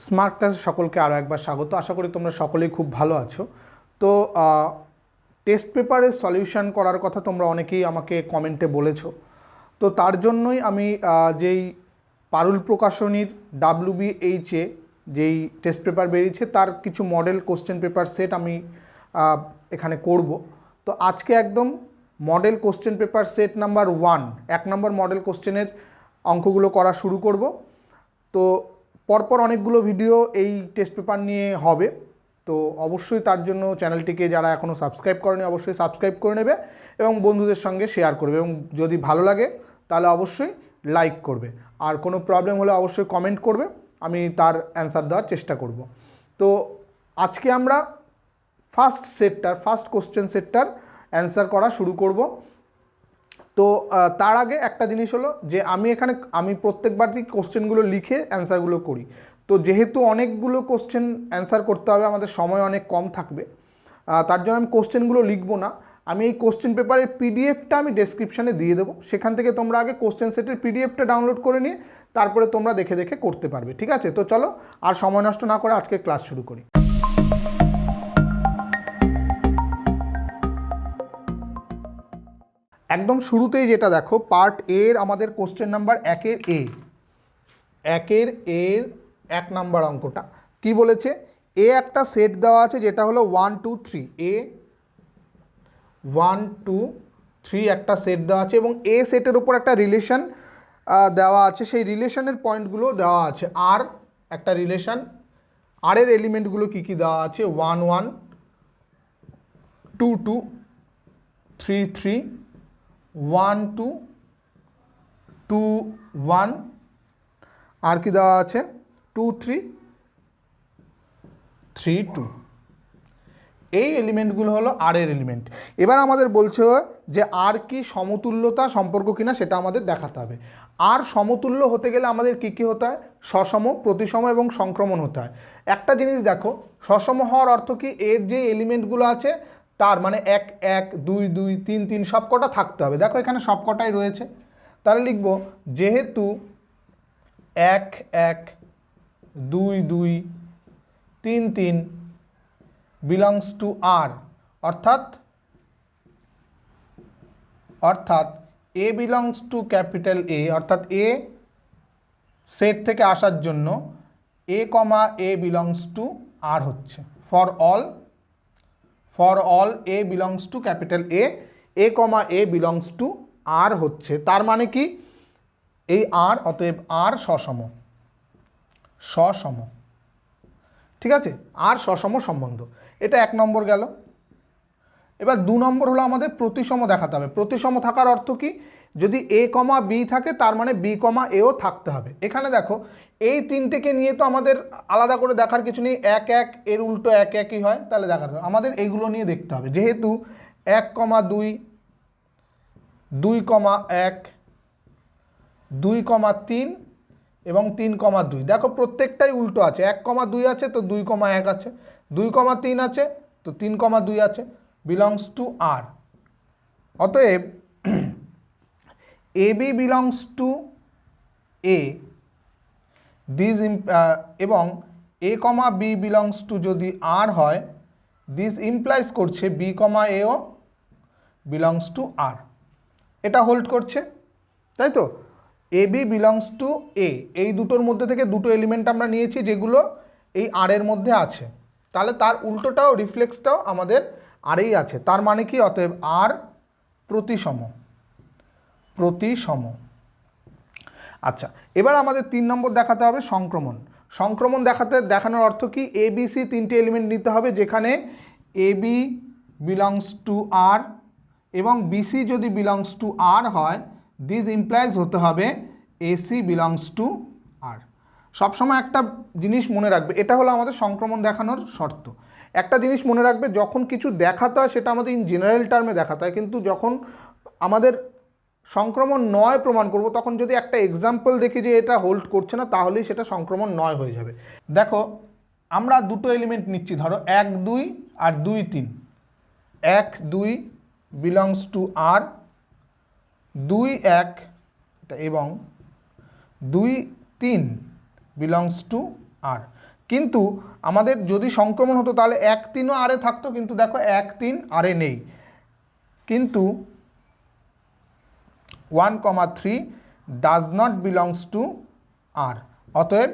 Smart ক্লাসে সকলকে আরও একবার স্বাগত। আশা করি তোমরা সকলেই খুব ভালো আছো। তো টেস্ট পেপারের সলিউশন করার কথা তোমরা অনেকেই আমাকে কমেন্টে বলেছো। তো তার জন্যই আমি যেই পারুল প্রকাশনীর WBH-এ যেই টেস্ট পেপার বেরিয়েছে তার কিছু মডেল কোশ্চেন পেপার সেট আমি এখানে করব। তো আজকে একদম model question paper set number 1 1 নম্বর মডেল কোশ্চেনের অঙ্কগুলো করা শুরু করব। তো পরপর অনেকগুলো ভিডিও এই টেস্ট পেপার নিয়ে হবে, তো অবশ্যই তার জন্য চ্যানেলটিকে যারা এখনও সাবস্ক্রাইব করেনি অবশ্যই সাবস্ক্রাইব করে নেবে এবং বন্ধুদের সঙ্গে শেয়ার করবে, এবং যদি ভালো লাগে তাহলে অবশ্যই লাইক করবে। আর কোনো প্রবলেম হলে অবশ্যই কমেন্ট করবে, আমি তার অ্যান্সার দেওয়ার চেষ্টা করব। তো আজকে আমরা ফার্স্ট কোশ্চেন সেটটার অ্যান্সার করা শুরু করব। তো তার আগে একটা জিনিস হলো যে আমি প্রত্যেকবার কোশ্চেনগুলো লিখে অ্যান্সারগুলো করি। তো যেহেতু অনেকগুলো কোশ্চেন অ্যান্সার করতে হবে, আমাদের সময় অনেক কম থাকবে, তার জন্য আমি কোশ্চেনগুলো লিখবো না। আমি এই কোশ্চেন পেপারের পিডিএফটা আমি ডেসক্রিপশানে দিয়ে দেবো, সেখান থেকে তোমরা আগে কোশ্চেন সেটের পিডিএফটা ডাউনলোড করে নিয়ে তারপরে তোমরা দেখে দেখে করতে পারবে। ঠিক আছে? তো চলো আর সময় নষ্ট না করে আজকে ক্লাস শুরু করি। একদম শুরুতেই যেটা দেখো, পার্ট এর আমাদের কোশ্চেন নাম্বার 1-এর 1 নাম্বার অঙ্কটা কি বলেছে? এ একটা সেট দেওয়া আছে যেটা হলো 1 2 3, এ 1 2 3 একটা সেট দেওয়া আছে এবং এ সেটের উপর একটা রিলেশন দেওয়া আছে। সেই রিলেশনের পয়েন্টগুলো দেওয়া আছে। আর একটা রিলেশন, আর এর এলিমেন্টগুলো কী কী দেওয়া আছে? 1 1 2 2 3 3 1 2 2 1, আর কি দেওয়া আছে? 2 3 3 2। এই এলিমেন্টগুলো হলো আর এর এলিমেন্ট। এবার আমাদের বলছে যে আর কি সমতুল্যতা সম্পর্ক কিনা সেটা আমাদের দেখাতে হবে। আর সমতুল্য হতে গেলে আমাদের কি কি হতে হয়? সসম, প্রতিসম এবং সংক্রমণ হতে হয়। একটা জিনিস দেখো, সসম হওয়ার অর্থ কি? এর যে এলিমেন্টগুলো আছে তার মানে 1 1 2 2 3 3 সব কটা থাকতে হবে। দেখো এখানে সব কটাই রয়েছে, তাহলে লিখব যেহেতু 1 1 2 2 3 3 belongs to R, অর্থাৎ A belongs to capital A, অর্থাৎ A সেট থেকে আসার জন্য A, A belongs to R হচ্ছে। For all A belongs to capital A, A, belongs to R হচ্ছে। তার মানে কি? এই R, অতএব R সসম। ঠিক আছে? আর সসম সম্বন্ধ, এটা 1 নম্বর গেল। এবার 2 নম্বর হলো আমাদের প্রতিসম দেখাতে হবে। প্রতিসম থাকার অর্থ কি? যদি A, B থাকে তার মানে B, Aও থাকতে হবে। এখানে দেখো এই তিনটেকে নিয়ে তো আমাদের আলাদা করে দেখার কিছু নেই, 1 1 এর উল্টো 1 1ই হয়, তাহলে দেখাতে হবে আমাদের এইগুলো নিয়ে দেখতে হবে। যেহেতু 1 2 2 1 2 3 এবং 3 2, দেখো প্রত্যেকটাই উল্টো আছে। 1 2 আছে তো 2 1 আছে, 2 3 আছে তো 3 2 আছে, বিলংস টু আর। অতএব AB belongs to A, this এবং A, B বিলংস টু যদি আর হয়, দিস ইমপ্লাইজ করছে B, Aও বিলংস টু আর। এটা হোল্ড করছে, তাই তো? AB বিলংস টু A, এই দুটোর মধ্যে থেকে দুটো এলিমেন্ট আমরা নিয়েছি যেগুলো এই আর এর মধ্যে আছে, তাহলে তার উল্টোটাও রিফ্লেক্সটাও আমাদের আরেই আছে। তার মানে কি? অতএব আর প্রতিসম। আচ্ছা, এবার আমাদের 3 নম্বর দেখাতে হবে সংক্রমণ। দেখানোর অর্থ কি? ABC তিনটে এলিমেন্ট নিতে হবে, যেখানে AB বিলংস টু আর এবং BC যদি বিলংস টু আর হয়, দিস ইমপ্লাইজ হতে হবে AC বিলংস টু আর। সবসময় একটা জিনিস মনে রাখবে, এটা হলো আমাদের সংক্রমণ দেখানোর শর্ত। একটা জিনিস মনে রাখবে, যখন কিছু দেখাতে হয় সেটা আমাদের ইন জেনারেল টার্মে দেখাতে হয়, কিন্তু যখন আমাদের সংক্রমণ নয় প্রমাণ করব তখন যদি একটা এক্সাম্পল দেখি যে এটা হোল্ড করছে না, তাহলেই সেটা সংক্রমণ নয় হয়ে যাবে। দেখো আমরা দুটো এলিমেন্ট নিচ্ছি, ধরো 1 2 আর 2 3। 1 2 বিলংস টু আর, 2 1 এবং 2 3 বিলংস টু আর। কিন্তু আমাদের যদি সংক্রমণ হতো তাহলে 1 3ও আরে থাকতো, কিন্তু দেখো 1 3 আরে নেই, কিন্তু 1,3 ডাজ নট বিলংস টু আর, অতএব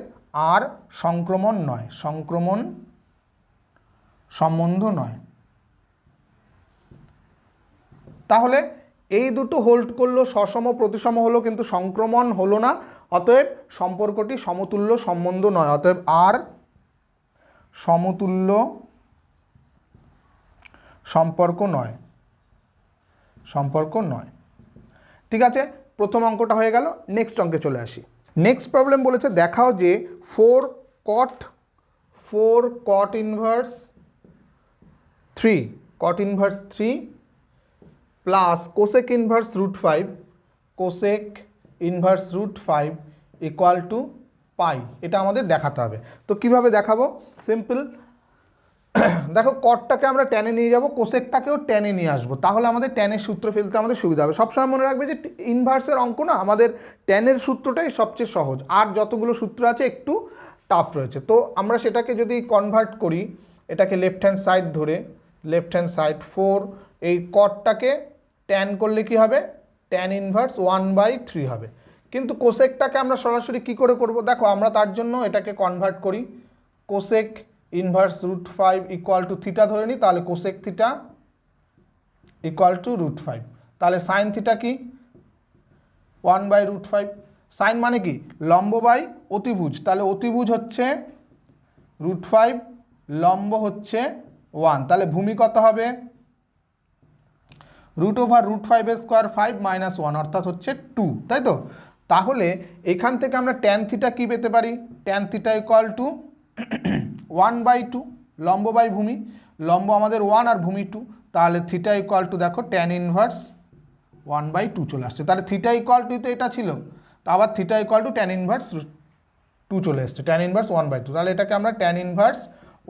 আর সংক্রমণ নয়, সংক্রমণ সম্বন্ধ নয়। তাহলে এই দুটো হোল্ড করলো, সসম প্রতিসম হলো, কিন্তু সংক্রমণ হলো না, অতএব সম্পর্কটি সমতুল্য সম্বন্ধ নয়, অতএব আর সমতুল্য সম্পর্ক নয়, সম্পর্ক নয়। ঠিক আছে, প্রথম অঙ্কটা হয়ে গেল। নেক্সট অঙ্কে চলে আসি। নেক্সট প্রবলেম বলেছে দেখাও যে 4 cot inverse 3 plus cosec inverse √5 equal to pi, এটা আমাদের দেখাতে হবে। তো কিভাবে দেখাবো? সিম্পল, দেখো কটটাকে আমরা টেনে নিয়ে যাব, কোসেকটাকেও টেনে নিয়ে আসবো, তাহলে আমাদের টেনের সূত্র ফেলতে আমাদের সুবিধা হবে। সবসময় মনে রাখবে যে ইনভার্সের অঙ্ক না, আমাদের টেনের সূত্রটাই সবচেয়ে সহজ, আর যতগুলো সূত্র আছে একটু টাফ রয়েছে। তো আমরা সেটাকে যদি কনভার্ট করি, এটাকে লেফট হ্যান্ড সাইড ধরে, লেফট হ্যান্ড সাইড 4, এই কটটাকে ট্যান করলে কি হবে? ট্যান ইনভার্স 1/3 হবে। কিন্তু কোসেকটাকে আমরা সরাসরি কি করে করব? দেখো আমরা তার জন্য এটাকে কনভার্ট করি, cosec inverse √5 equal two theta ধরে নিই, তাহলে কোসেক থিটা ইকুয়াল টু √5। তাহলে সাইন থিটা কি? 1/√5। সাইন মানে কি? লম্ব বাই অতিভুজ, তাহলে অতিভুজ হচ্ছে √5, লম্ব হচ্ছে 1, তাহলে ভূমি কত হবে? √5² 5 - 1 অর্থাৎ হচ্ছে 2, তাই তো? তাহলে এখান থেকে আমরা ট্যান থিটা কি পেতে পারি? ট্যান থিটা ইকুয়াল টু 1/2, লম্ব বাই ভূমি, লম্ব আমাদের 1 আর ভূমি 2, তাহলে থিটা ইকুয়াল টু দেখো ট্যান ইনভার্স 1/2 চলে আসছে। তাহলে থিটা ইকুয়াল টু তো এটা ছিল, তা আবার theta equal to tan inverse 2 চলে এসছে, ট্যান ইনভার্স 1/2, তাহলে এটাকে আমরা ট্যান ইনভার্স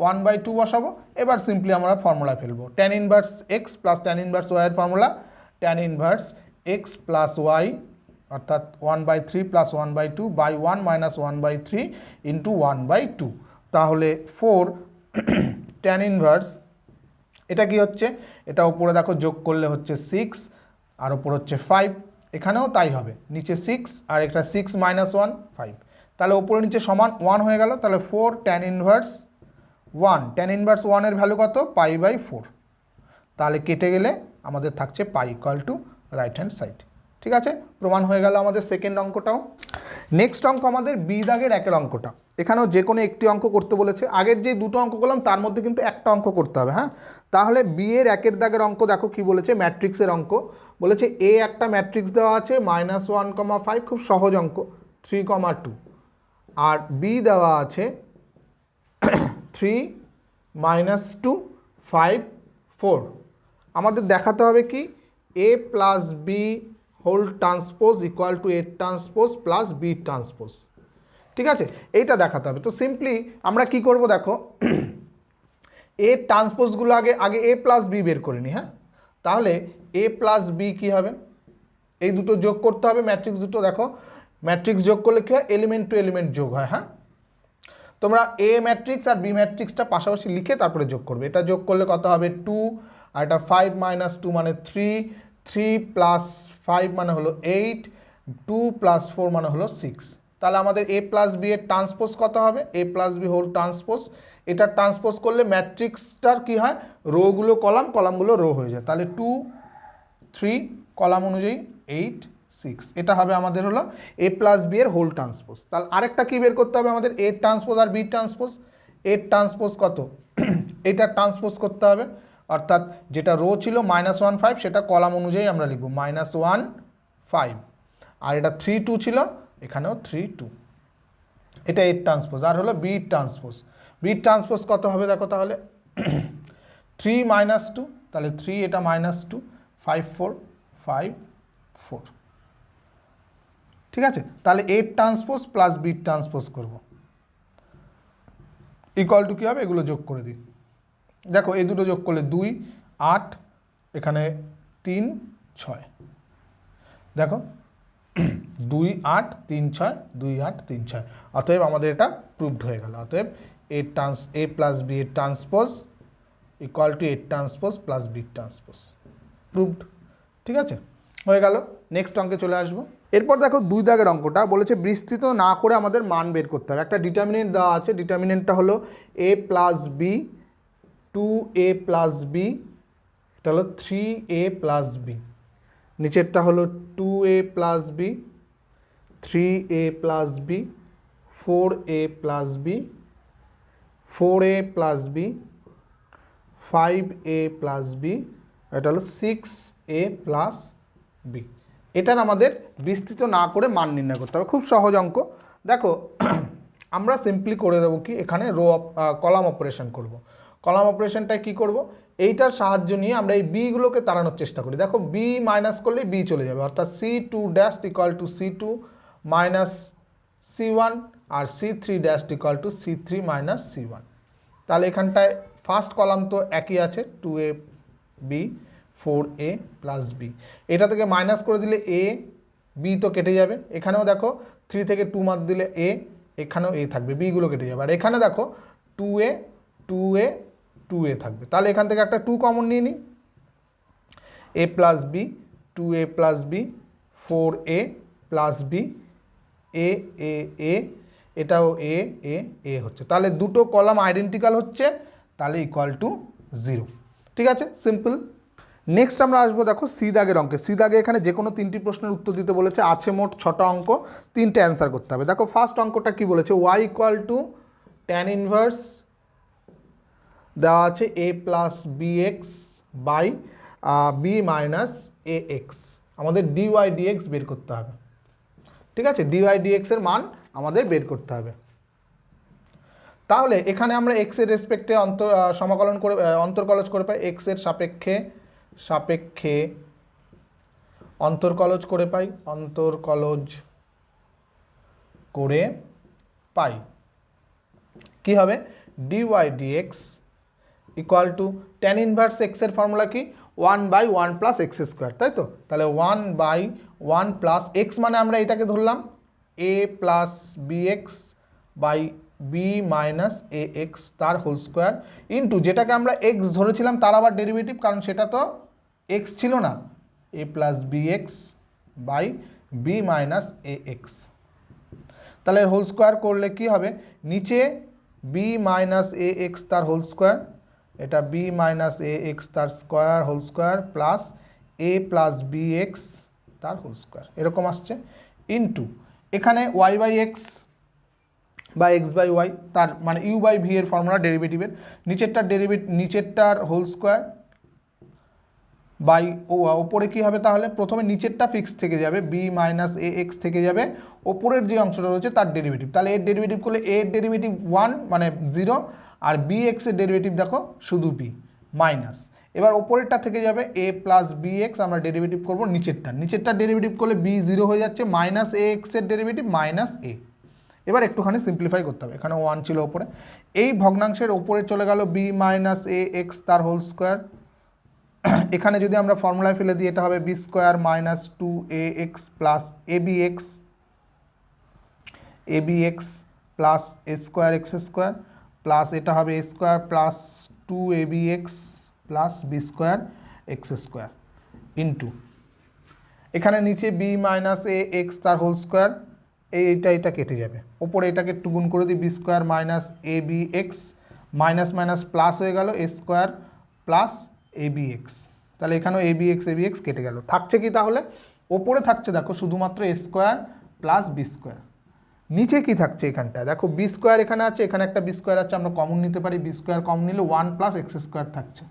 1/2 বসাবো। এবার সিম্পলি আমরা ফর্মুলা ফেলবো, tan inverse X plus tan inverse Y এর formula, tan inverse X plus Y অর্থাৎ 1/3 প্লাস 1/2 বাই 1 মাইনাস 1/3 ইন্টু 1/2, তাহলে 4 ট্যান ইনভার্স, এটা কি হচ্ছে? এটা উপরে দেখো যোগ করলে হচ্ছে 6 আর উপর হচ্ছে 5, এখানেও তাই হবে, নিচে 6 আর একটা 6 - 1 5, তাহলে উপরে নিচে সমান 1 হয়ে গেল। তাহলে 4 ট্যান ইনভার্স 1, ট্যান ইনভার্স 1 এর ভ্যালু কত? π/4, তাহলে কেটে গেলে আমাদের থাকছে pi equal to right hand side. ঠিক আছে, প্রমাণ হয়ে গেল আমাদের সেকেন্ড অঙ্কটাও। নেক্সট অঙ্ক আমাদের বি দাগের একের অঙ্কটা, এখানেও যে কোনো একটি অঙ্ক করতে বলেছে। আগের যে দুটো অঙ্ক করলাম তার মধ্যে কিন্তু একটা অঙ্ক করতে হবে, হ্যাঁ? তাহলে বি এর একের দাগের অঙ্ক দেখো কি বলেছে, ম্যাট্রিক্সের অঙ্ক বলেছে। এ একটা ম্যাট্রিক্স দেওয়া আছে -1,5, খুব সহজ অঙ্ক, 3,2, আর বি দেওয়া আছে 3 - 2 5 4। আমাদের দেখাতে হবে কি a plus b whole transpose equal to a transpose plus b transpose. ঠিক আছে, এইটা দেখাতে হবে। তো সিম্পলি আমরা কি করব দেখো, এ ট্রান্সপোজগুলো আগে এ প্লাস বি বের করে নিই, হ্যাঁ? তাহলে এ প্লাস বি কী হবে? এই দুটো যোগ করতে হবে, ম্যাট্রিক্স দুটো দেখো, ম্যাট্রিক্স যোগ করলে কী হয়? এলিমেন্ট টু এলিমেন্ট যোগ হয়, হ্যাঁ? তোমরা এ ম্যাট্রিক্স আর বি ম্যাট্রিক্সটা পাশাপাশি লিখে তারপরে যোগ করবে। এটা যোগ করলে কত হবে? 2, আর এটা 5 - 2 মানে 3, 3 প্লাস 5 মানে হলো 8, 2 প্লাস 4 মানে হলো 6। তাহলে আমাদের এ প্লাস বি এর ট্রান্সপোজ কত হবে? এ প্লাস বি হোল ট্রান্সপোজ। এটা ট্রান্সপোজ করলে ম্যাট্রিক্সটার কি হয়? রোগুলো কলাম, কলামগুলো রো হয়ে যায়। তাহলে 2 3 কলাম অনুযায়ী 8 6, এটা হবে আমাদের হলো এ প্লাস বি এর হোল ট্রান্সপোজ। তাহলে আরেকটা কি বের করতে হবে আমাদের? এ ট্রান্সপোজ আর বি ট্রান্সপোজ। এ ট্রান্সপোজ কত? এটা ট্রান্সপোজ করতে হবে, অর্থাৎ যেটা রো ছিল -1 5 সেটা কলাম অনুযায়ী আমরা লিখব -1 5, আর এটা 3 2 ছিল, এখানেও 3 2, এটা এ ট্রান্সপোজ। আর হলো বি ট্রান্সপোজ। বি ট্রান্সপোজ কত হবে দেখো তাহলে, 3 - 2, তাহলে 3 এটা -2, 5 4 5 4। ঠিক আছে, তাহলে a transpose plus b transpose করব, ইকুয়াল টু কী হবে? এগুলো যোগ করে দিই। দেখো এই দুটো যোগ করলে 2 8, এখানে 3 6, দেখো 2 8 3 6, 2 8 3 6, অতএব আমাদের এটা প্রুভড হয়ে গেল। অতএব A প্লাস বি এর transpose equal two A transpose plus B transpose. Proved. ঠিক আছে, হয়ে গেল। নেক্সট অঙ্কে চলে আসবো। এরপর দেখো 2 দাগের অঙ্কটা বলেছে বিস্তৃত না করে আমাদের মান বের করতে হবে। একটা ডিটারমিনেন্ট দেওয়া আছে, ডিটারমিনেন্টটা হলো A plus b, 2A plus b, এটা হলো 3A প্লাস বি। নিচেরটা হলো 2A plus b, 3A plus b, 4A plus b, 4A plus b, 5A plus b, এটা হলো 6A প্লাস বি। এটার আমাদের বিস্তৃত না করে মান নির্ণয় করতে হবে। খুব সহজ অঙ্ক। দেখো আমরা সিম্পলি করে দেবো কি, এখানে কলাম অপারেশন করব। কলাম অপারেশনটায় কি করব, এইটার সাহায্য নিয়ে আমরা এই বিগুলোকে তাড়ানোর চেষ্টা করি। দেখো বি মাইনাস করলে বি চলে যাবে, অর্থাৎ C2 dash equal to C2 minus C1 আর C3 dash equal to C3 minus C1। তাহলে এখানটায় ফার্স্ট কলাম তো একই আছে, 2A B 4A plus b. এটা থেকে মাইনাস করে দিলে A, B তো কেটে যাবে। এখানেও দেখো 3 থেকে 2 মার্ক দিলে A, এখানেও A থাকবে, বিগুলো কেটে যাবে। আর এখানে দেখো 2A 2A 2A থাকবে। তাহলে এখান থেকে একটা 2 কমন নিয়ে নিই, A plus b, 2A plus b, 4A plus b, A A A, এটাও A A A হচ্ছে। তাহলে দুটো কলাম আইডেন্টিক্যাল হচ্ছে, তাহলে ইকুয়াল টু 0। ঠিক আছে, সিম্পল। নেক্সট আমরা আসবো দেখো সি দাগের অঙ্কে। সি দাগে এখানে যে কোনো 3টি প্রশ্নের উত্তর দিতে বলেছে, আছে মোট 6টা অঙ্ক, 3টে অ্যান্সার করতে হবে। দেখো ফার্স্ট অঙ্কটা কি বলেছে, y equal to tan inverse দেওয়া আছে A plus bx by b minus ax। আমাদের dy dx বের করতে হবে। ঠিক আছে, dy dx এর মান আমাদের বের করতে হবে। তাহলে এখানে আমরা x এর রেসপেক্টে সমাকলন করে অন্তর্কলজ করে পাই, x এর সাপেক্ষে অন্তর্কলজ করে পাই, কি হবে, dy dx equal to tan inverse x এর ফর্মুলা কি, 1/1 প্লাস এক্স স্কোয়ার, তাই তো। তাহলে 1/1 প্লাস x মানে আমরা এটাকে ধরলাম a plus bx by b minus ax তার হোল স্কোয়ার ইন্টু যেটাকে আমরা x ধরেছিলাম তার আবার ডেরিভেটিভ, কারণ সেটা তো x ছিল না, a plus bx by b minus ax। তাহলে হোল স্কোয়ার করলে কি হবে, নিচে b মাইনাস ax তার হোল স্কোয়ার, এটা b মাইনাস ax তার square whole square plus a plus bx তার হোল স্কোয়ার, এরকম আসছে, ইন্টু এখানে y বাই এক্স বা এক্স বাই ওয়াই, তার মানে ইউ বাই ভি এর ফর্মুলা ডেরিভেটিভের, নিচেরটার হোল স্কোয়ার বাই ওপরে কী হবে, তাহলে প্রথমে নিচেরটা ফিক্স থেকে যাবে, বি মাইনাস এ এক্স থেকে যাবে, ওপরের যে অংশটা রয়েছে তার ডেরিভেটিভ। তাহলে এর ডেরিভেটিভ করলে এর ডেরিভেটিভ 1 মানে 0, আর বি এক্সের ডেরিভেটিভ দেখো শুধু বি মাইনাস, এবার ওপরেরটা থেকে যাবে এ প্লাস বি এক্স, আমরা ডেরিভেটিভ করবো নিচেরটা ডেরিভেটিভ করলে বি 0 হয়ে যাচ্ছে, মাইনাস এ এক্সের ডেরিভেটিভ মাইনাস এ। এবার একটুখানি সিম্পলিফাই করতে হবে, এখানে 1 ছিল ওপরে, এই ভগ্নাংশের ওপরে চলে গেল বি মাইনাস এ এক্স তার হোল স্কোয়ার, এখানে যদি আমরা ফর্মুলায় ফেলে দিই এটা হবে B square minus 2ax plus abx plus A square X square plus এটা হবে A square plus 2abx plus B square X square into এখানে নিচে বি মাইনাস এ এক্স তার হোল স্কোয়ার, এটা কেটে যাবে, ওপরে এটাকে একটু গুণ করে দিই, B square minus A B X minus minus plus হয়ে গেল এ স্কোয়ার প্লাস এ বি এক্স, তাহলে এখানেও এ বি এক্স কেটে গেল, থাকছে কি তাহলে, ওপরে থাকছে দেখো শুধুমাত্র এ স্কোয়ার প্লাস বি স্কোয়ার, নিচে কি থাকছে এখানটায় দেখো বি স্কোয়ার এখানে আছে, এখানে একটা বি স্কোয়ার আছে, আমরা কমন নিতে পারি, বি স্কোয়ার কমন নিলে 1 প্লাস এক্স স্কোয়ার থাকছে,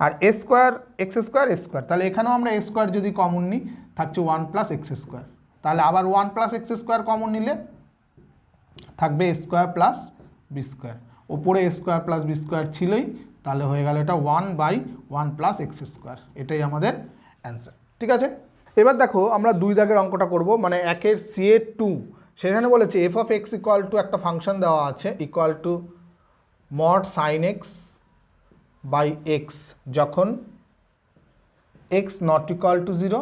আর এ স্কোয়ার এক্স স্কোয়ার এ স্কোয়ার, তাহলে এখানেও আমরা এ স্কোয়ার যদি কমন নিই থাকছে 1 প্লাস এক্স স্কোয়ার, তাহলে আবার 1 প্লাস এক্স স্কোয়ার কমন নিলে থাকবে এ স্কোয়ার প্লাস বি স্কোয়ার, ওপরে এ স্কোয়ার প্লাস বি স্কোয়ার ছিলই, তাহলে হয়ে গেল এটা 1/1 প্লাস এক্স স্কোয়ার, এটাই আমাদের অ্যান্সার। ঠিক আছে, এবার দেখো আমরা 2 দাগের অঙ্কটা করব, মানে 1-এর CA2, সেখানে বলেছে f of x equal to একটা ফাংশন দেওয়া আছে equal to mod sine x by x যখন এক্স নট ইকুয়াল টু 0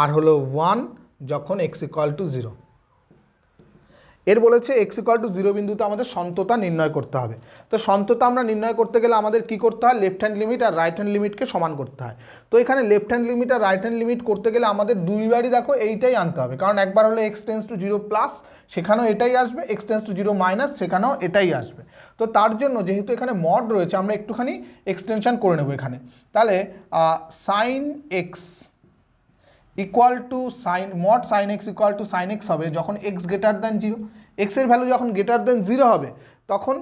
আর হলো 1 যখন এক্স ইকুয়াল টু 0। এর বলেছে x = 0 বিন্দুতে আমাদের সন্ততা নির্ণয় করতে হবে। তো সন্ততা আমরা নির্ণয় করতে গেলে আমাদের কি করতে হয়, লেফট হ্যান্ড লিমিট আর রাইট হ্যান্ড লিমিটকে সমান করতে হয়। তো এখানে লেফট হ্যান্ড লিমিট আর রাইট হ্যান্ড লিমিট করতে গেলে আমাদের দুইবারই দেখো এইটাই আনতে হবে, কারণ একবার হলে x টেন্ডস টু 0 প্লাস সেখানেও এটাই আসবে, x টেন্ডস টু 0 মাইনাস সেখানেও এটাই আসবে। তো তার জন্য যেহেতু এখানে মড রয়েছে আমরা একটুখানি এক্সটেনশন করে নেব এখানে। তাহলে sine x equal to sine mod sine x equal to sine x হবে যখন এক্স গ্রেটার দ্যান 0। এক্সের ভ্যালু যখন গ্রেটার দ্যান 0 হবে তখন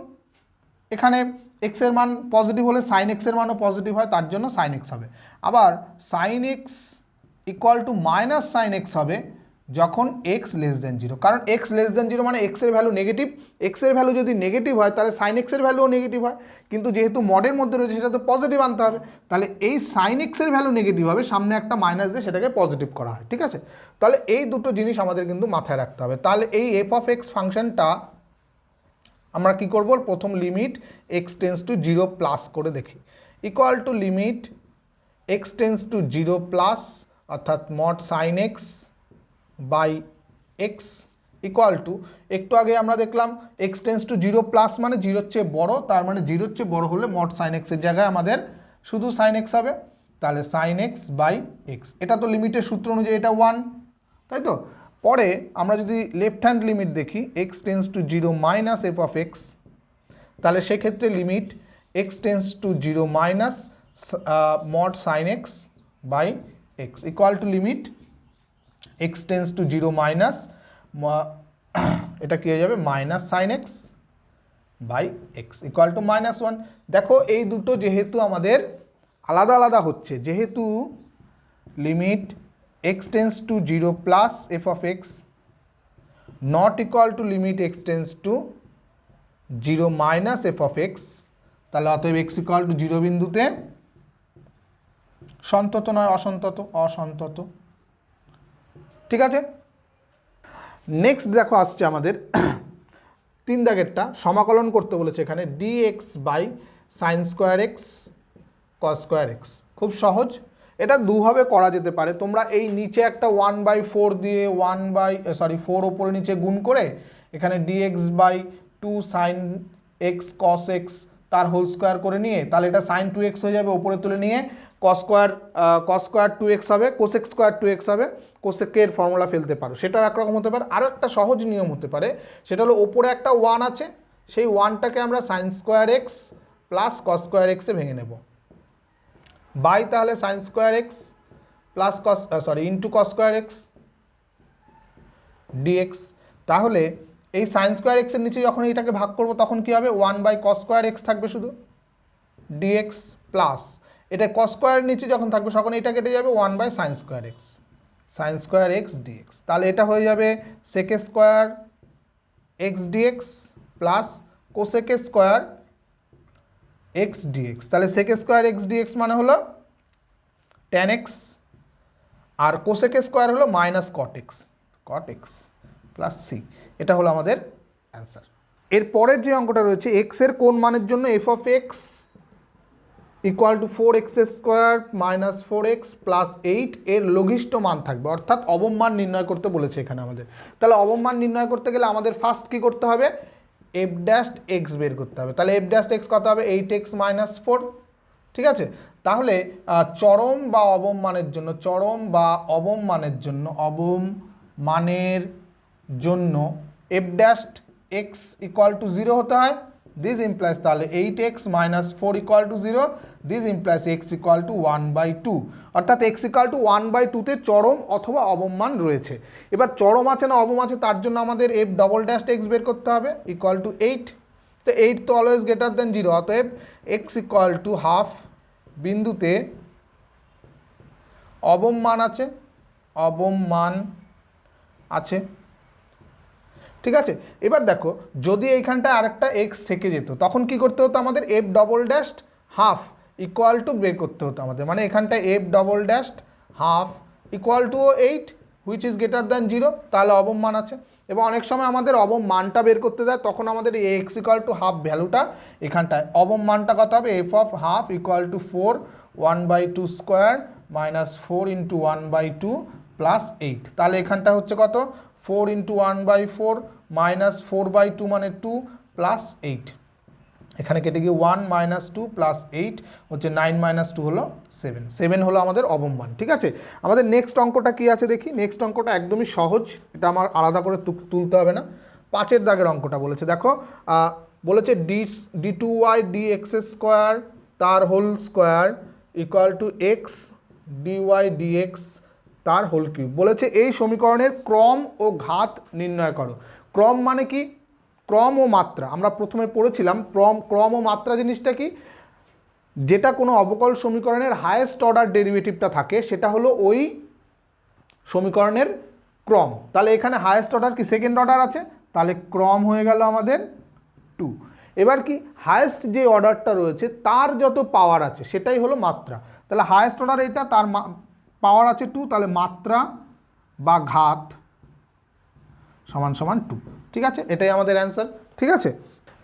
এখানে এক্সের মান পজিটিভ হলে সাইন এক্সের মানও পজিটিভ হয়, তার জন্য সাইন এক্স হবে। আবার sine x equal to minus sine x হবে যখন এক্স লেস দেন 0, কারণ এক্স লেস দেন 0 মানে এক্সের ভ্যালু নেগেটিভ, এক্সের ভ্যালু যদি নেগেটিভ হয় তাহলে সাইন এক্সের ভ্যালুও নেগেটিভ হয়, কিন্তু যেহেতু মডের মধ্যে রয়েছে সেটা তো পজিটিভ আনতে হবে, তাহলে এই সাইন এক্সের ভ্যালু নেগেটিভ হবে, সামনে একটা মাইনাস দিয়ে সেটাকে পজিটিভ করা হয়। ঠিক আছে, তাহলে এই দুটো জিনিস আমাদের কিন্তু মাথায় রাখতে হবে। তাহলে এই এফ অফ এক্স ফাংশনটা আমরা কি করব, প্রথম limit x tends to 0 plus করে দেখি, equal to limit x tends to 0 plus অর্থাৎ mod sine x by x equal to, একটু আগে আমরা দেখলাম এক্স টেন্স টু 0 প্লাস মানে 0-র চেয়ে বড়, তার মানে 0-র চেয়ে বড় হলে মড সাইন এক্সের জায়গায় আমাদের শুধু সাইন এক্স হবে, তাহলে সাইন এক্স বাই এক্স। এটা তো লিমিটের সূত্র অনুযায়ী এটা 1, তাই তো। পরে আমরা যদি লেফট হ্যান্ড লিমিট দেখি x tends to 0 minus f of x, তাহলে সেক্ষেত্রে limit x tends to 0 minus mod sine x by x equal to limit x tends to 0 minus এটা কী হয়ে যাবে minus sine x by x equal to -1। দেখো এই দুটো যেহেতু আমাদের আলাদা আলাদা হচ্ছে, যেহেতু limit x tends to 0 plus F of x not equal to limit x tends to 0 minus f of x, তাহলে অতএব এক্স ইকুয়াল টু 0 বিন্দুতে সন্তত নয় অসন্তত, অসন্তত। ঠিক আছে, নেক্সট দেখো আসছে আমাদের 3 দাগেরটা, সমাকলন করতে বলেছে এখানে dx by sine square x cos square x. খুব সহজ, এটা দুভাবে করা যেতে পারে। তোমরা এই নিচে একটা 1/4 দিয়ে 4 ওপরে নিচে গুণ করে এখানে dx by 2 sine x cos x তার হোল স্কোয়ার করে নিয়ে, তাহলে এটা সাইন 2x হয়ে যাবে, ওপরে তুলে নিয়ে কস স্কোয়ার 2x হবে, কোসেক স্কোয়ার 2x হবে, কোসেকের ফর্মুলা ফেলতে পারো, সেটাও একরকম হতে পারে। আরও একটা সহজ নিয়ম হতে পারে, সেটা হলো ওপরে একটা 1 আছে, সেই 1টাকে আমরা sine square x plus cos square এক্সে ভেঙে নেব, বাই তাহলে sine square x plus into cos square x dx. তাহলে এই সাইন স্কোয়ার এক্সের নিচে যখন এইটাকে ভাগ করব তখন কি হবে, 1/cos স্কোয়ার এক্স থাকবে শুধু ডিএক্স, প্লাস এটা কস স্কোয়ার নিচে যখন থাকবে তখন এটা কেটে যাবে 1/sin square x, sine square x dx. তাহলে এটা হয়ে যাবে sec square x dx plus cosec square x dx. তাহলে সেক স্কোয়ার এক্স ডিএক্স মানে হলো tan x আর কোসেক স্কোয়ার হলো minus cot x plus c. এটা হলো আমাদের অ্যান্সার। এর পরের যে অঙ্কটা রয়েছে এক্সের কোন মানের জন্য F of x equal two 4x square minus 4x plus 8 এর লঘিষ্ঠ মান থাকবে, অর্থাৎ অবম মান নির্ণয় করতে বলেছে এখানে আমাদের। তাহলে অবম মান নির্ণয় করতে গেলে আমাদের ফার্স্ট কী করতে হবে, এফ ড্যাশ এক্স বের করতে হবে। তাহলে এফ ড্যাশ এক্স কত হবে, 8x মাইনাস 4। ঠিক আছে, তাহলে চরম বা অবম মানের জন্য F dash x equal to 0 হতে হয়। দিস ইমপ্লাইজ তাহলে 8x minus 4 equal to 0, this implies x equal to 1/2, অর্থাৎ x ইকুয়াল টু 1/2তে চরম অথবা অবম মান রয়েছে। এবার চরম আছে না অবম আছে তার জন্য আমাদের f ডবল ড্যাশ x বের করতে হবে, ইকুয়াল টু 8। তো 8 তো অলওয়েজ গ্রেটার দেন 0, অতএব x ইকুয়াল টু হাফ বিন্দুতে অবম মান আছে। ঠিক আছে, এবার দেখো যদি এইখানটা আরেকটা এক্স থেকে যেত তখন কি করতে হতো আমাদের, F double dash half equal to বের করতে হতো আমাদের, মানে এখানটা F double dash half equal to 8 which is greater than 0, তাহলে অবম মান আছে। এবং অনেক সময় আমাদের অবম মানটা বের করতে যায় তখন আমাদের এই এক্স ইকুয়াল টু হাফ ভ্যালুটা এখানটায় অবম মানটা কত হবে, F of half equal to 4 1/2 square minus 4 × 1/2 plus 8। তাহলে এখানটা হচ্ছে কত, 4 × 1/4 মাইনাস 4/2 মানে 2 প্লাস 8, এখানে কেটে গিয়ে 1 মাইনাস 2 প্লাস 8 হচ্ছে 9 মাইনাস 2 হলো 7, 7 হলো আমাদের অবম মান। ঠিক আছে, আমাদের নেক্সট অঙ্কটা কি আছে দেখি। নেক্সট অঙ্কটা একদমই সহজ, এটা আমার আলাদা করে তুলতে হবে না। 5 দাগের অঙ্কটা বলেছে, দেখো বলেছে d2y dx স্কোয়ার তার whole square equal to x dy dx তার হোল কিউব। বলেছে এই সমীকরণের ক্রম ও ঘাত নির্ণয় করো। ক্রম মানে কি? ক্রম ও মাত্রা। আমরা প্রথমে পড়েছিলাম ক্রম ও মাত্রা জিনিসটা কি, যেটা কোনো অবকল সমীকরণের হায়েস্ট অর্ডার ডেরিভেটিভটা থাকে সেটা হলো ওই সমীকরণের ক্রম। তাহলে এখানে হায়েস্ট অর্ডার কি সেকেন্ড অর্ডার আছে, তাহলে ক্রম হয়ে গেল আমাদের 2। এবার কি হায়েস্ট যে অর্ডারটা রয়েছে তার যত পাওয়ার আছে সেটাই হলো মাত্রা। তাহলে হায়েস্ট অর্ডার এটা, তার পাওয়ার আছে 2, তাহলে মাত্রা বা ঘাত সমান সমান 2। ঠিক আছে, এটাই আমাদের অ্যান্সার। ঠিক আছে,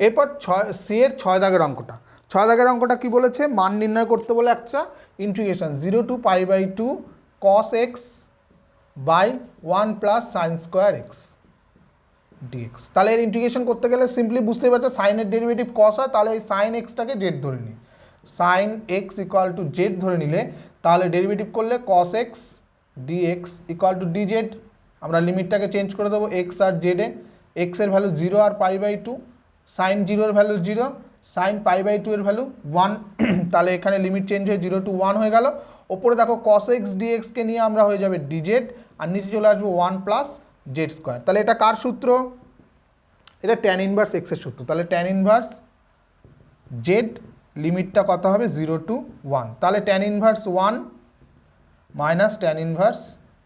এরপর 6 দাগের অঙ্কটা। 6 দাগের অঙ্কটা কি বলেছে, মান নির্ণয় করতে বলে একটা integration 0 to π/2 cos x by 1 plus sine square x dx. তাহলে এর ইন্টিগ্রেশন করতে গেলে সিম্পলি বুঝতেই পারছো, সাইনের ডেরিভেটিভ কস হয়, তাহলে এই সাইন এক্সটাকে জেড ধরে নিই। Sine x equal to Z ধরে নিলে তাহলে ডেরিভেটিভ করলে cos X DX equal to DZ. আমরা লিমিটটাকে চেঞ্জ করে দেবো এক্স আর জেডে। এক্সের ভ্যালু 0 আর π/2, সাইন 0 এর ভ্যালু 0, সাইন π/2 এর ভ্যালু 1। তাহলে এখানে লিমিট চেঞ্জ হয়ে 0 to 1 হয়ে গেল। ওপরে দেখো কস এক্স ডিএক্সকে নিয়ে আমরা হয়ে যাবে ডিজেড, আর নিচে চলে আসবে 1 প্লাস জেড স্কোয়ার। তাহলে এটা কার সূত্র? এটা ট্যান ইনভার্স এক্সের সূত্র। তাহলে ট্যান ইনভার্স জেড লিমিটটা কত হবে 0 to 1। তাহলে tan inverse 1 minus tan inverse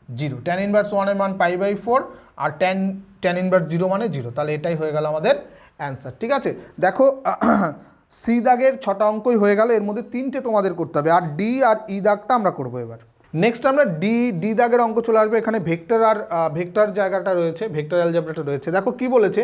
0। Tan inverse 1 এর মান π/4 আর ট্যান ইনভার্স 0 মানে 0। তাহলে এটাই হয়ে গেল আমাদের অ্যান্সার। ঠিক আছে, দেখো সি দাগের 6টা অঙ্কই হয়ে গেল, এর মধ্যে 3টে তোমাদের করতে হবে, আর ডি আর ই দাগটা আমরা করবো এবার। নেক্সট আমরা ডি দাগের অঙ্ক চলে আসবে। এখানে ভেক্টর আর ভেক্টর জায়গাটা রয়েছে, ভেক্টর অ্যালজেব্রাটা রয়েছে। দেখো কি বলেছে,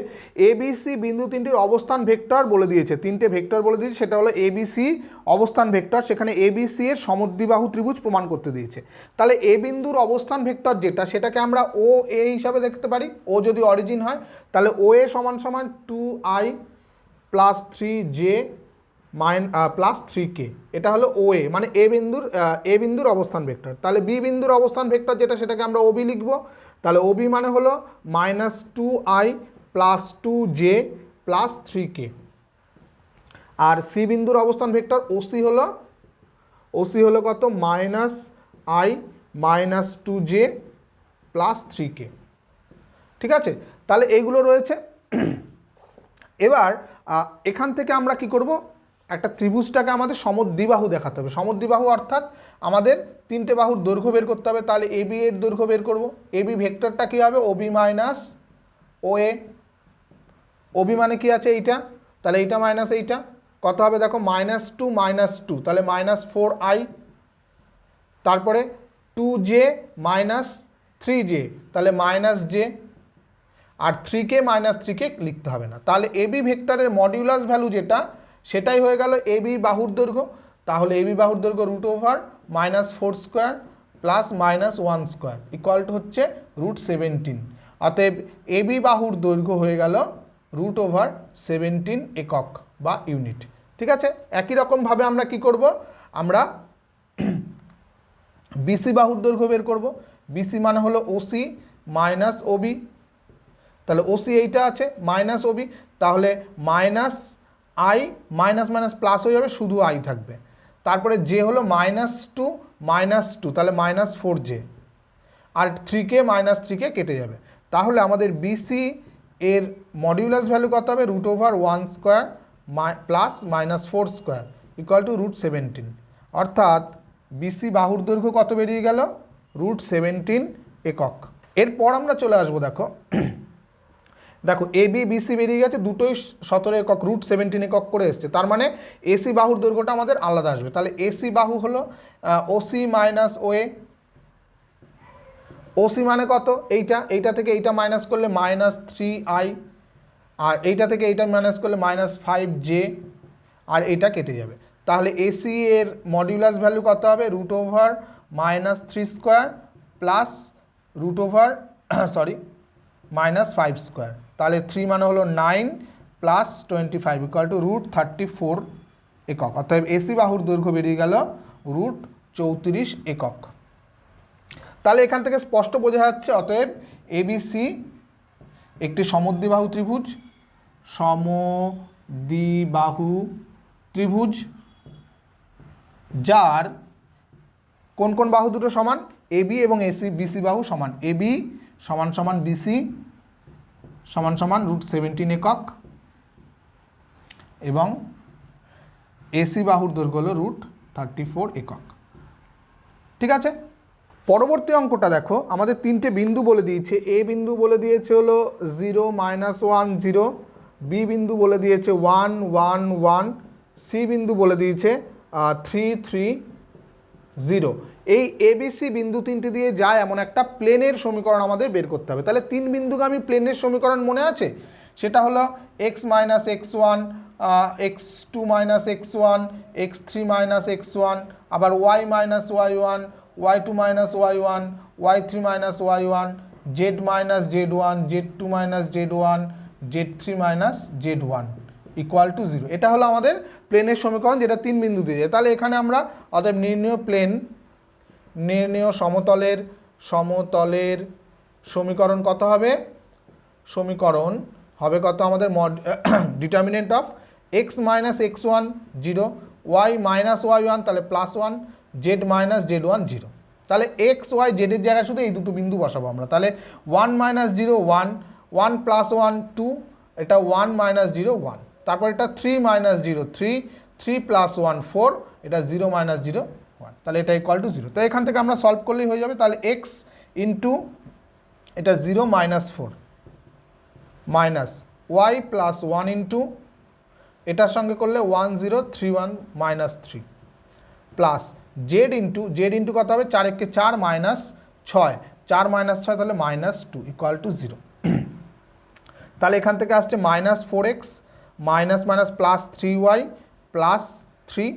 এবিসি বিন্দু তিনটির অবস্থান ভেক্টর বলে দিয়েছে, 3টে ভেক্টর বলে দিয়েছে, সেটা হলো এবিসি অবস্থান ভেক্টর। সেখানে এবিসি এর সমদ্বিবাহু ত্রিভুজ প্রমাণ করতে দিয়েছে। তাহলে এ বিন্দুর অবস্থান ভেক্টর যেটা, সেটাকে আমরা ও এ হিসাবে দেখতে পারি। ও যদি অরিজিন হয় তাহলে ও এ সমান সমান 2i plus 3j plus 3k। এটা হলো ও এ, মানে এ বিন্দুর অবস্থান ভেক্টর। তাহলে বি বিন্দুর অবস্থান ভেক্টর যেটা, সেটাকে আমরা ওবি লিখব। তাহলে ওবি মানে হলো -2i plus 2j plus 3k। আর সি বিন্দুর অবস্থান ভেক্টর ওসি হলো কত, -i minus 2j plus 3k। ঠিক আছে, তাহলে এইগুলো রয়েছে। এবার এখান থেকে আমরা কি করব, একটা ত্রিভুজটাকে আমাদের সমদ্বিবাহু দেখাতে হবে। সমদ্বিবাহু অর্থাৎ আমাদের 3টে বাহুর দৈর্ঘ্য বের করতে হবে। তাহলে এবি এর দৈর্ঘ্য বের করব। এবি ভেক্টরটা কী হবে, ওবি মাইনাস ও এ। ওবি মানে কি আছে এইটা, তাহলে এইটা মাইনাস এইটা কত হবে দেখো, -2 তাহলে -4i, তারপরে 2j মাইনাস 3j তাহলে -j, আর 3k -3k লিখতে হবে না। তাহলে এবি ভেক্টরের মডিউলাস ভ্যালু যেটা, সেটাই হয়ে গেল এবি বাহুর দৈর্ঘ্য। তাহলে এবি বাহুর দৈর্ঘ্য √4² প্লাস -1² ইকুয়াল টু হচ্ছে √17। অতএব এবি বাহুর দৈর্ঘ্য হয়ে গেল √17 একক বা ইউনিট। ঠিক আছে, একই রকমভাবে আমরা কি করব, আমরা বিসি বাহুর দৈর্ঘ্য বের করব। বিসি মানে হলো ওসি মাইনাস ওবি। তাহলে ওসি এইটা আছে মাইনাস ওবি, তাহলে -i মাইনাস মাইনাস প্লাস হয়ে যাবে, শুধু আই থাকবে। তারপরে জে হলো -2 তাহলে -4j, আর 3k -3k কেটে যাবে। তাহলে আমাদের বিসি এর মডিউলাস ভ্যালু কত হবে, √1² প্লাস -4² ইকুয়াল টু √17। অর্থাৎ বিসি বাহুর দৈর্ঘ্য কত বেরিয়ে গেল, √17 একক। এরপর আমরা চলে আসবো, দেখো এবি বিসি বেরিয়ে গেছে, দুটোই 17 একক, √17 একক করে এসছে। তার মানে এসি বাহুর দৈর্ঘ্যটা আমাদের আলাদা আসবে। তাহলে এসি বাহু হলো ওসি মাইনাস ওএ। ওসি মানে কত, এইটা থেকে এইটা মাইনাস করলে -3i, আর এইটা থেকে এইটা মাইনাস করলে -5j, আর এইটা কেটে যাবে। তাহলে এসি এর মডিউলাস ভ্যালু কত হবে, √-3² প্লাস √5² তাহলে 3 মানে হলো 9 প্লাস 25 ইকুয়াল টু √34 একক। অতএব এসি বাহুর দৈর্ঘ্য বেরিয়ে গেল √34 একক। তাহলে এখান থেকে স্পষ্ট বোঝা যাচ্ছে অতএব এবিসি একটি সমদ্বিবাহু ত্রিভুজ, সমদ্বিবাহু ত্রিভুজ যার কোন কোন বাহু দুটো সমান, এবি এবং এসি বিসি বাহু সমান, এবি সমান সমান বিসি সমান সমান √17 একক এবং এসি বাহুর দৈর্ঘ্য হলো √34 একক। ঠিক আছে, পরবর্তী অঙ্কটা দেখো, আমাদের তিনটে বিন্দু বলে দিয়েছে। এ বিন্দু বলে দিয়েছে হলো 0 -1 0, বি বিন্দু বলে দিয়েছে 1 1 1, সি বিন্দু বলে দিয়েছে 3 3 0। এই এবিসি বিন্দু তিনটি দিয়ে যায় এমন একটা প্লেনের সমীকরণ আমাদের বের করতে হবে। তাহলে তিন বিন্দুগামী প্লেনের সমীকরণ মনে আছে? সেটা হলো x - x1, x2 - x1, x3 - x1, আবার y - y1, y2 - y1, y3 - y1, z - z1, z2 - z1, z3 - z1 equal to 0। এটা হলো আমাদের প্লেনের সমীকরণ যেটা তিন বিন্দু দিয়ে যায়। তাহলে এখানে আমরা অতএব নির্ণেয় প্লেন, নির্ণেয় সমতলের সমীকরণ কত হবে? সমীকরণ হবে কত আমাদের? Determinant of x - x1 0, y - y1 তাহলে +1, z - z1 0। তাহলে x y z এর জায়গায় শুধু এই দুটো বিন্দু বসাবো আমরা। তাহলে 1 - 0 1, 1 + 1 2, এটা 1 - 0 1, তারপর এটা 3 - 0 3, 3 + 1 4, এটা 0 - 0 1, তাহলে এটা ইকুয়াল টু 0। তো এখান থেকে আমরা সলভ করলেই হয়ে যাবে। তাহলে x ইন্টু এটা 0 - 4 মাইনাস y + 1 ইন্টু এটার সঙ্গে করলে 1 0 3 1 -3 প্লাস z ইন্টু কত হবে? 4 1 4 -6, 4 - 6 তাহলে -2 ইকুয়াল টু 0। তাহলে এখান থেকে আসছে -4x minus plus 3y plus 3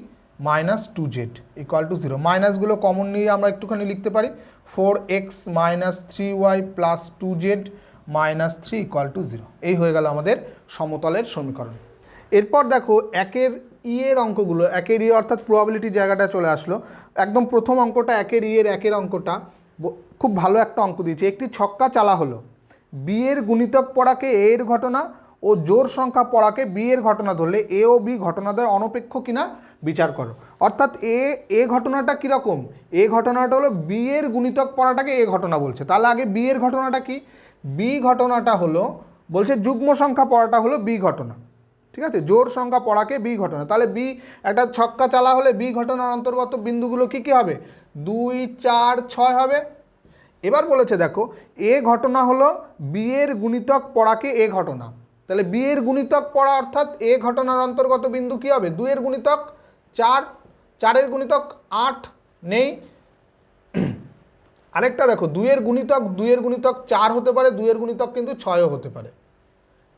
-2z equal to 0। মাইনাসগুলো কমন নিয়ে আমরা একটুখানি লিখতে পারি 4x - 3y plus 2z -3 equal to 0। এই হয়ে গেল আমাদের সমতলের সমীকরণ। এরপর দেখো একের এর অঙ্কগুলো, একের অর্থাৎ প্রবাবিলিটি জায়গাটা চলে আসলো। একদম প্রথম অঙ্কটা একের অঙ্কটা খুব ভালো একটা অঙ্ক দিয়েছে। একটি ছক্কা চালা হলো, বি এর গুণিতক পড়াকে এ এর ঘটনা ও জোর সংখ্যা পড়াকে বি এর ঘটনা ধরলে এ ও বি ঘটনাদ্বয় অনপেক্ষ কিনা বিচার করো। অর্থাৎ এ ঘটনাটা কীরকম? এ ঘটনাটা হলো বি এর গুণিতক পড়াটাকে এ ঘটনা বলছে। তাহলে আগে বি এর ঘটনাটা কি? বি ঘটনাটা হলো বলছে যুগ্ম সংখ্যা পড়াটা হলো বি ঘটনা। ঠিক আছে, জোর সংখ্যা পড়াকে বি ঘটনা। তাহলে বি একটা ছক্কা চালা হলে বি ঘটনার অন্তর্গত বিন্দুগুলো কি কি হবে? 2 4 6 হবে। এবার বলেছে দেখো এ ঘটনা হলো বি এর গুণিতক পড়াকে এ ঘটনা। তাহলে বি এর গুণিতক পড়া অর্থাৎ এ ঘটনার অন্তর্গত বিন্দু কি হবে? 2 এর গুণিতক 4, 4 এর গুণিতক 8 নেই। আরেকটা দেখো 2 এর গুণিতক 4 হতে পারে, 2 এর গুণিতক কিন্তু 6ও হতে পারে।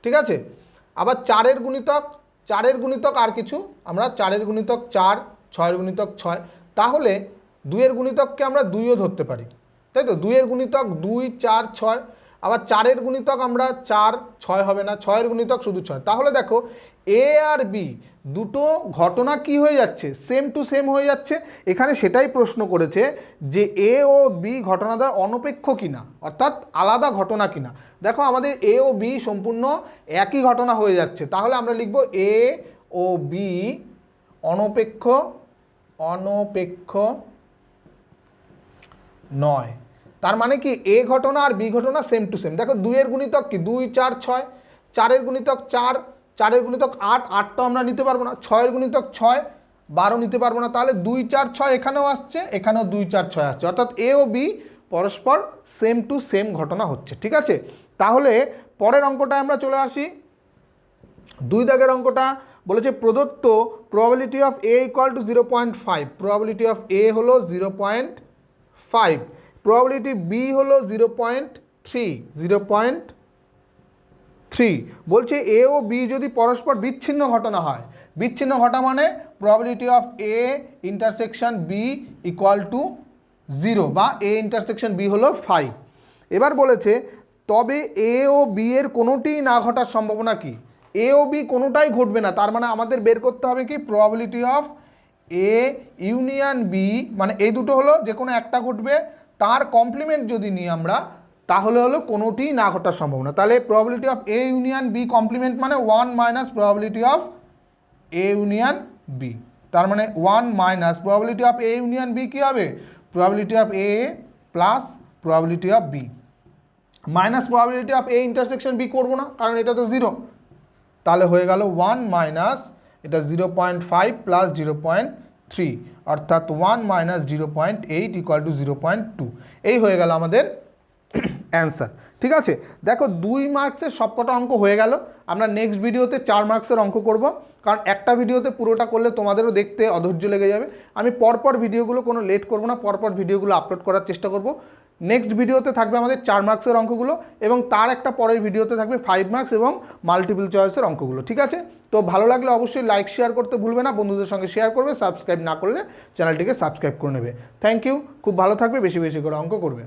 ঠিক আছে, আবার 4 এর গুণিতক আর কিছু, আমরা 4 এর গুণিতক 4, 6 এর গুণিতক 6, তাহলে 2 এর গুণিতককে আমরা 2ও ধরতে পারি, তাই তো? 2 এর গুণিতক 2 4 6, আবার 4 এর গুণিতক আমরা 4 6 হবে না, 6 এর গুণিতক শুধু 6। তাহলে দেখো এ আর বি দুটো ঘটনা কি হয়ে যাচ্ছে? সেম টু সেম হয়ে যাচ্ছে। এখানে সেটাই প্রশ্ন করেছে যে এ ও বি ঘটনাদ্বয় অনপেক্ষ কিনা, অর্থাৎ আলাদা ঘটনা কিনা। দেখো আমাদের এ ও বি সম্পূর্ণ একই ঘটনা হয়ে যাচ্ছে। তাহলে আমরা লিখব এ ও বি অনপেক্ষ নয়। তার মানে কি এ ঘটনা আর বি ঘটনা সেম টু সেম। দেখো 2 এর গুণিতক কি? 2 4 6, 4 এর গুণিতক 4, 4 এর গুণিতক 8, 8 তো আমরা নিতে পারবো না, 6 এর গুণিতক 6, 12 নিতে পারবো না। তাহলে 2 4 6 এখানেও আসছে, এখানেও 2 4 6 আসছে, অর্থাৎ এ ও বি পরস্পর সেম টু সেম ঘটনা হচ্ছে। ঠিক আছে, তাহলে পরের অঙ্কটায় আমরা চলে আসি। 2 দাগের অঙ্কটা বলেছে প্রদত্ত probability of A equal to 0.5, probability of A হলো 0.5, প্রবাবিলিটি বি হলো 0.3 বলছে এ ও বি যদি পরস্পর বিচ্ছিন্ন ঘটনা হয়, বিচ্ছিন্ন ঘটনা মানে probability of A intersection B equal to 0 বা এ ইন্টারসেকশন বি হলো 5। এবার বলেছে তবে এ ও বি এর কোনোটিই না ঘটার সম্ভাবনা কি? এ ও বি কোনোটাই ঘটবে না, তার মানে আমাদের বের করতে হবে কি probability of A union B, মানে এই দুটো হলো যে কোনো একটা ঘটবে, তার কমপ্লিমেন্ট যদি নিই আমরা তাহলে হলো কোনোটিই না ঘটার সম্ভাবনা। তাহলে probability of A union B complement মানে 1 minus probability of A union B, তার মানে 1 minus probability of A union B কী হবে? Probability of A plus probability of B, minus probability of A intersection B করবো না কারণ এটা তো 0, তাহলে হয়ে গেল 1 মাইনাস এটা 0.5 প্লাস 0.3 অর্থাৎ 1 মাইনাস 0.8 ইকুয়াল টু 0.2, এই হয়ে গেল আমাদের অ্যান্সার। ঠিক আছে, দেখো 2 মার্কসের সবকটা অঙ্ক হয়ে গেল। আমরা নেক্সট ভিডিওতে 4 মার্কসের অঙ্ক করব, কারণ একটা ভিডিওতে পুরোটা করলে তোমাদেরও দেখতে অধৈর্য লেগে যাবে। আমি পরপর ভিডিওগুলো কোনো লেট করব না, পরপর ভিডিওগুলো আপলোড করার চেষ্টা করব। নেক্সট ভিডিওতে থাকবে আমাদের 4 মার্কসের অঙ্কগুলো এবং তার একটা পরের ভিডিওতে থাকবে 5 মার্কস এবং মাল্টিপল চয়েসের অঙ্কগুলো। ঠিক আছে, তো ভালো লাগলে অবশ্যই লাইক শেয়ার করতে ভুলবে না, বন্ধুদের সঙ্গে শেয়ার করবে, সাবস্ক্রাইব না করলে চ্যানেলটিকে সাবস্ক্রাইব করে নেবে। থ্যাংক ইউ, খুব ভালো থাকবে, বেশি বেশি করে অঙ্ক করবে।